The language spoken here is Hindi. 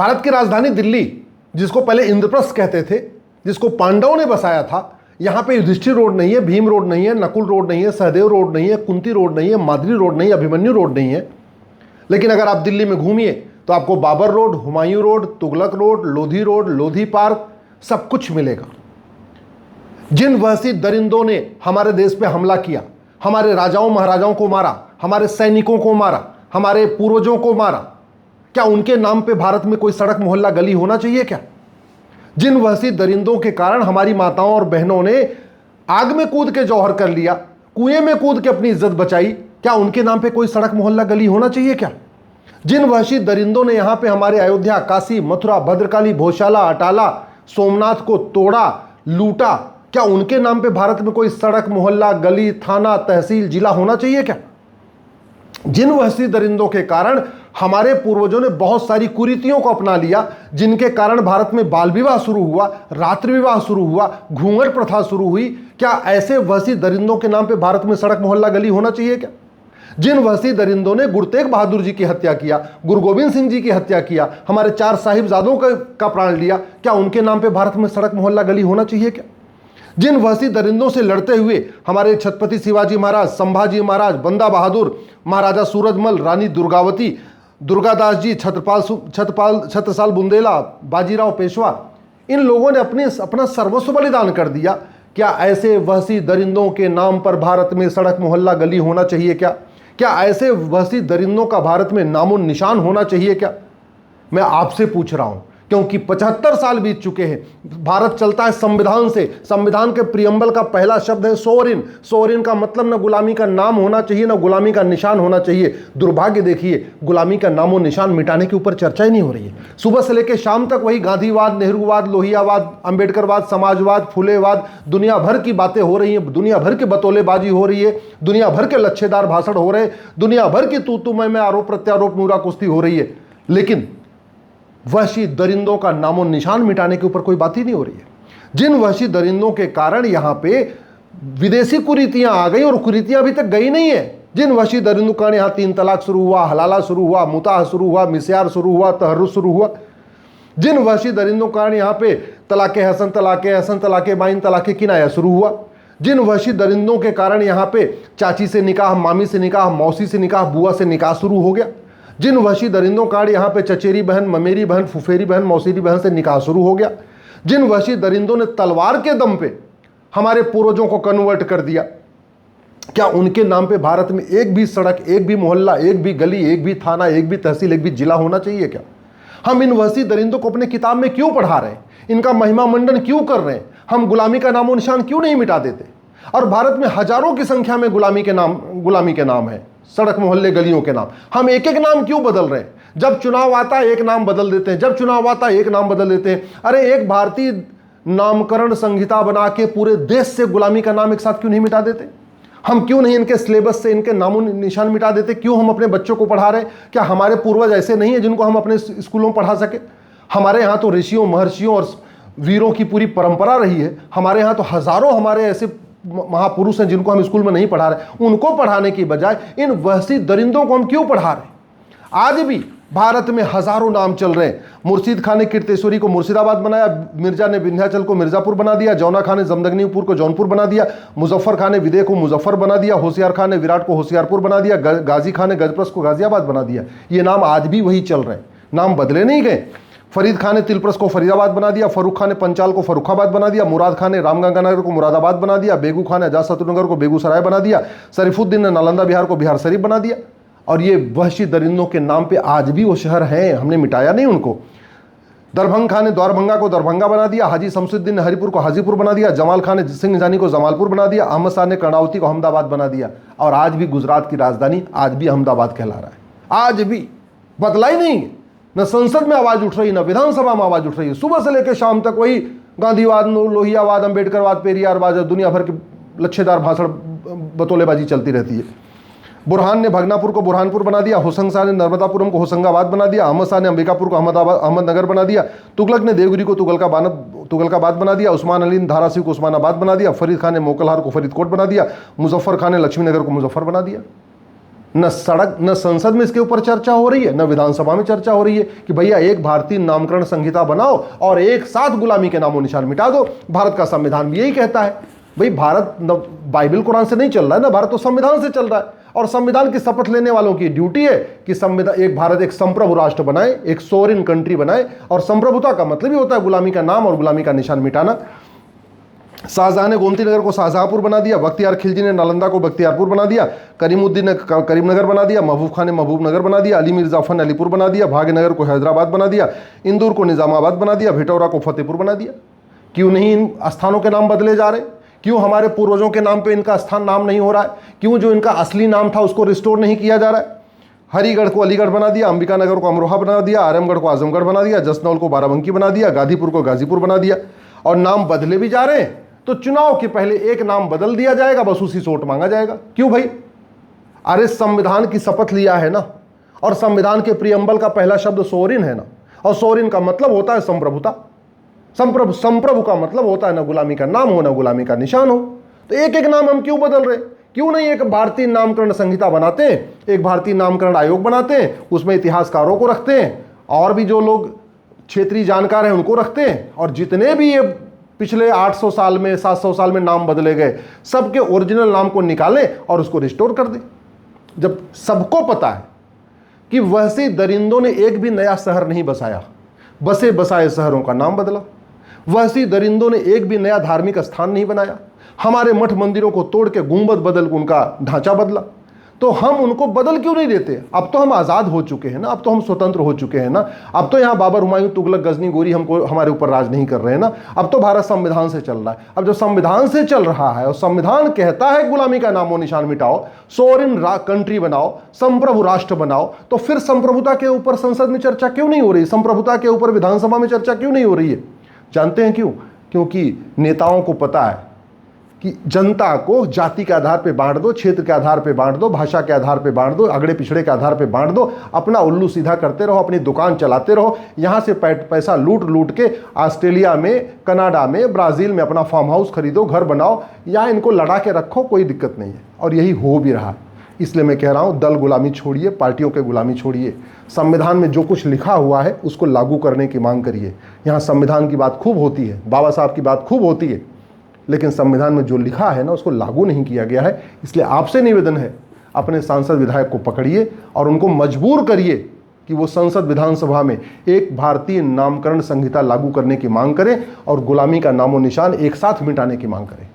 भारत की राजधानी दिल्ली, जिसको पहले इंद्रप्रस्थ कहते थे, जिसको पांडवों ने बसाया था, यहां पे युधिष्ठिर रोड नहीं है, भीम रोड नहीं है, नकुल रोड नहीं है, सहदेव रोड नहीं है, कुंती रोड नहीं है, माद्री रोड नहीं है, अभिमन्यु रोड नहीं है। लेकिन अगर आप दिल्ली में घूमिए तो आपको Babar road, Humayun road, Tughlaq road, Lodhi park, सब कुछ मिलेगा। जिन वहशी दरिंदों ने हमारे देश पे हमला किया, हमारे राजाओं महाराजाओं को मारा, हमारे सैनिकों को मारा, हमारे पूर्वजों को मारा, क्या उनके नाम पे भारत में कोई सड़क मोहल्ला गली होना चाहिए क्या? जिन वहशी दरिंदों के कारण हमारी माताओं और बहनों ने आग में कूद के जौहर कर लिया, कुएं में कूद के अपनी इज्जत बचाई, क्या उनके नाम पे कोई सड़क मोहल्ला गली होना चाहिए क्या? जिन वहशी दरिंदों ने यहां पे हमारे अयोध्या, काशी, मथुरा, भद्रकाली, भोशाला, अटाला, सोमनाथ को तोड़ा, लूटा, क्या उनके नाम पे भारत में कोई सड़क मोहल्ला गली थाना तहसील जिला होना चाहिए क्या? जिन वहशी दरिंदों के कारण हमारे पूर्वजों ने बहुत सारी कुरीतियों को अपना लिया, जिनके कारण भारत में बाल विवाह शुरू हुआ, रात्रि विवाह शुरू हुआ, घूंघट प्रथा शुरू हुई, क्या ऐसे वहशी दरिंदों के नाम पे भारत में सड़क मोहल्ला गली होना चाहिए क्या? जिन वहशी दरिंदों ने गुरु तेग बहादुर जी की हत्या किया, गुरु गोविंद सिंह जी की हत्या किया, हमारे 4 साहिबजादों का प्राण लिया, क्या उनके नाम पे भारत में सड़क मोहल्ला गली होना चाहिए क्या? जिन वहशी दरिंदों से लड़ते हुए हमारे छत्रपति शिवाजी महाराज, संभाजी महाराज, बंदा बहादुर, महाराजा सूरजमल, रानी दुर्गावती, दुर्गादास जी, छत्रसाल बुंदेला, बाजीराव पेशवा, इन लोगों ने अपना सर्वस्व बलिदान कर दिया, क्या ऐसे वहशी दरिंदों के नाम पर भारत में सड़क मोहल्ला गली होना चाहिए क्या? क्या ऐसे वहशी दरिंदों का भारत में नामो निशान होना चाहिए क्या? मैं आपसे पूछ रहा हूं, क्योंकि 75 साल बीत चुके हैं। भारत चलता है संविधान से। संविधान के प्रियम्बल का पहला शब्द है सोवरिन। सोवरिन का मतलब ना गुलामी का नाम होना चाहिए, ना गुलामी का निशान होना चाहिए। दुर्भाग्य देखिए, गुलामी का नामो निशान मिटाने के ऊपर चर्चा ही नहीं हो रही है। सुबह से लेकर शाम तक वही गांधीवाद, नेहरूवाद, लोहियावाद, अंबेडकरवाद, समाजवाद, फुलेवाद, दुनिया भर की बातें हो रही हैं, दुनिया भर की बतौलेबाजी हो रही है, दुनिया भर के लच्छेदार भाषण हो रहे हैं, दुनिया भर की तू मैं आरोप प्रत्यारोप, नूरा कुश्ती हो रही है, लेकिन वहशी दरिंदों का नामो निशान मिटाने के ऊपर कोई बात ही नहीं हो रही है। जिन वहशी दरिंदों के कारण यहां पे विदेशी कुरीतियां आ गई और कुरीतियां अभी तक गई नहीं है। जिन वहशी दरिंदों के कारण यहां 3 तलाक शुरू हुआ, हलाला शुरू हुआ, मुताह शुरू हुआ, मिस्यार शुरू हुआ, तहर्रुस शुरू हुआ। जिन वहशी दरिंदों के कारण यहां पे तलाके हसन, तलाके बाइन, तलाके किनाया शुरू हुआ। जिन वहशी दरिंदों के कारण यहां पे चाची से निकाह, मामी से निकाह, मौसी से निकाह, बुआ से निकाह शुरू हो गया। जिन वहशी दरिंदों का यहाँ पे चचेरी बहन, ममेरी बहन, फुफेरी बहन, मौसीरी बहन से निकाह शुरू हो गया। जिन वहशी दरिंदों ने तलवार के दम पे हमारे पूर्वजों को कन्वर्ट कर दिया, क्या उनके नाम पे भारत में एक भी सड़क, एक भी मोहल्ला, एक भी गली, एक भी थाना, एक भी तहसील, एक भी जिला होना चाहिए क्या? हम इन वहशी दरिंदों को अपने किताब में क्यों पढ़ा रहे हैं? इनका महिमा मंडन क्यों कर रहे हैं? हम गुलामी का नामो निशान क्यों नहीं मिटा देते? और भारत में हजारों की संख्या में गुलामी के नाम है, सड़क मोहल्ले गलियों के नाम। हम एक एक नाम क्यों बदल रहे हैं? जब चुनाव आता है एक नाम बदल देते हैं, जब चुनाव आता है एक नाम बदल देते हैं। अरे एक भारतीय नामकरण संहिता बना के पूरे देश से गुलामी का नाम एक साथ क्यों नहीं मिटा देते? हम क्यों नहीं इनके सिलेबस से इनके नामों निशान मिटा देते? क्यों हम अपने बच्चों को पढ़ा रहे हैं? क्या हमारे पूर्वज ऐसे नहीं है जिनको हम अपने स्कूलों में पढ़ा सके? हमारे यहाँ तो ऋषियों, महर्षियों और वीरों की पूरी परंपरा रही है। हमारे यहाँ तो हजारों हमारे ऐसे महापुरुष हैं जिनको हम स्कूल में नहीं पढ़ा रहे। उनको पढ़ाने की बजाय इन वहशी दरिंदों को हम क्यों पढ़ा रहे? आज भी भारत में हजारों नाम चल रहे हैं। मुर्शीद खान ने कीर्तेश्वरी को मुर्शिदाबाद बनाया, मिर्जा ने विंध्याचल को मिर्जापुर बना दिया, जौना खान ने जमदग्नीपुर को जौनपुर बना दिया, मुजफ्फर खान ने विदेह को मुजफ्फर बना दिया, होशियार खान ने विराट को होशियारपुर बना दिया, गाजी खान ने गजप्रस को गाजियाबाद बना दिया। ये नाम आज भी वही चल रहे हैं, नाम बदले नहीं गए। फरीद खान ने तिलप्रस को फरीदाबाद बना दिया, फरूख खान ने पंचाल को फरुखाबाद बना दिया, मुराद खान ने रामगंगानगर को मुरादाबाद बना दिया, बेगू खान ने अजातशत्रुनगर को बेगूसराय बना दिया, शरीफुद्दीन ने नालंदा बिहार को बिहार शरीफ बना दिया। और ये वहशी दरिंदों के नाम पे आज भी वो शहर हैं, हमने मिटाया नहीं उनको। दरभंगा खान ने द्वारभंगा को दरभंगा बना दिया, हाजी शमसुद्दीन ने हरिपुर को हाजीपुर बना दिया, जमाल खान ने सिंह जानी को जमालपुर बना दिया, अहमद शाह ने कर्णावती को अहमदाबाद बना दिया। और आज भी गुजरात की राजधानी आज भी अहमदाबाद कहला रहा है। आज भी बदला ही नहीं है। न संसद में आवाज उठ रही, न विधानसभा में आवाज उठ रही है। सुबह से लेकर शाम तक वही गांधीवाद, लोहियावाद, अंबेडकरवाद, पेरियारवाद, दुनिया भर के लच्छेदार भाषण, बतौलेबाजी चलती रहती है। बुरहान ने भगनापुर को बुरहानपुर बना दिया, हुसैन शाह ने नर्मदापुरम को होशंगाबाद बना दिया, अहमद शाह ने अंबिकापुर को अहमदनगर बना दिया, तुगलक ने देवगिरी को तुगलकाबाद बना दिया, उस्मान अली ने धाराशिव को उस्मानाबाद बना दिया, फरीद खान ने मोकलहार को फरीदकोट बना दिया, मुजफ्फर खान ने लक्ष्मीनगर को मुजफ्फर बना दिया। न सड़क न संसद में इसके ऊपर चर्चा हो रही है, न विधानसभा में चर्चा हो रही है कि भैया एक भारतीय नामकरण संहिता बनाओ और एक साथ गुलामी के नामो निशान मिटा दो। भारत का संविधान भी यही कहता है। भाई भारत न बाइबल कुरान से नहीं चल रहा है ना, भारत तो संविधान से चल रहा है। और संविधान की शपथ लेने वालों की ड्यूटी है कि संविधान एक भारत एक संप्रभु राष्ट्र बनाए, एक सोवरेन कंट्री बनाए। और संप्रभुता का मतलब ही होता है गुलामी का नाम और गुलामी का निशान मिटाना। शाहजहां ने गोमती नगर को शाहजहांपुर बना दिया, बख्तियार खिलजी ने नालंदा को बख्तियारपुर बना दिया, करीमुद्दीन ने करीमनगर बना दिया, महबूब खान ने महबूब नगर बना दिया, अली मिर्जा अफन ने अलीपुर बना दिया, भाग्यनगर को हैदराबाद बना दिया, इंदौर को निजामाबाद बना दिया, भिटौरा को फतेहपुर बना दिया। क्यों नहीं इन स्थानों के नाम बदले जा रहे? क्यों हमारे पूर्वजों के नाम पे इनका स्थान नाम नहीं हो रहा है? क्यों जो इनका असली नाम था उसको रिस्टोर नहीं किया जा रहा है? हरिगढ़ को अलीगढ़ बना दिया, अंबिका नगर को अमरोहा बना दिया, आजमगढ़ को आजमगढ़ बना दिया, जसनौल को बाराबंकी बना दिया, गाजीपुर को गाजीपुर बना दिया। और नाम बदले भी जा रहे हैं। तो चुनाव के पहले एक नाम बदल दिया जाएगा, बस उसी से वोट मांगा जाएगा। क्यों भाई? अरे संविधान की शपथ लिया है ना, और संविधान के प्रियम्बल का पहला शब्द सोवरेन है ना, और सोवरेन का मतलब होता है संप्रभुता। संप्रभु का मतलब होता है ना गुलामी का नाम हो ना गुलामी का निशान हो। तो एक एक नाम हम क्यों बदल रहे? क्यों नहीं एक भारतीय नामकरण संहिता बनाते हैं, एक भारतीय नामकरण आयोग बनाते हैं, उसमें इतिहासकारों को रखते हैं और भी जो लोग क्षेत्रीय जानकार हैं उनको रखते हैं, और जितने भी ये पिछले 800 साल में 700 साल में नाम बदले गए सबके ओरिजिनल नाम को निकालें और उसको रिस्टोर कर दें। जब सबको पता है कि वैसे दरिंदों ने एक भी नया शहर नहीं बसाया, बसे बसाए शहरों का नाम बदला। वैसे दरिंदों ने एक भी नया धार्मिक स्थान नहीं बनाया, हमारे मठ मंदिरों को तोड़ के गुंबद बदल के उनका ढांचा बदला। तो हम उनको बदल क्यों नहीं देते? अब तो हम आज़ाद हो चुके हैं ना, अब तो हम स्वतंत्र हो चुके हैं ना, अब तो यहाँ बाबर, हुमायूं, तुगलक, गजनी, गोरी हमको हमारे ऊपर राज नहीं कर रहे हैं ना। अब तो भारत संविधान से चल रहा है। अब जब संविधान से चल रहा है और संविधान कहता है गुलामी का नामो निशान मिटाओ, सोवरेन कंट्री बनाओ, संप्रभु राष्ट्र बनाओ, तो फिर संप्रभुता के ऊपर संसद में चर्चा क्यों नहीं हो रही? संप्रभुता के ऊपर विधानसभा में चर्चा क्यों नहीं हो रही है? जानते हैं क्यों? क्योंकि नेताओं को पता है कि जनता को जाति के आधार पे बांट दो, क्षेत्र के आधार पे बांट दो, भाषा के आधार पे बांट दो, अगड़े पिछड़े के आधार पे बांट दो, अपना उल्लू सीधा करते रहो, अपनी दुकान चलाते रहो, यहाँ से पैसा लूट लूट के ऑस्ट्रेलिया में, कनाडा में, ब्राज़ील में अपना फार्म हाउस खरीदो, घर बनाओ, या इनको लड़ा के रखो, कोई दिक्कत नहीं है। और यही हो भी रहा। इसलिए मैं कह रहा हूँ, दल गुलामी छोड़िए, पार्टियों के गुलामी छोड़िए, संविधान में जो कुछ लिखा हुआ है उसको लागू करने की मांग करिए। यहाँ संविधान की बात खूब होती है, बाबा साहब की बात खूब होती है, लेकिन संविधान में जो लिखा है ना उसको लागू नहीं किया गया है। इसलिए आपसे निवेदन है, अपने सांसद विधायक को पकड़िए और उनको मजबूर करिए कि वो संसद विधानसभा में एक भारतीय नामकरण संहिता लागू करने की मांग करें और गुलामी का नामो निशान एक साथ मिटाने की मांग करें।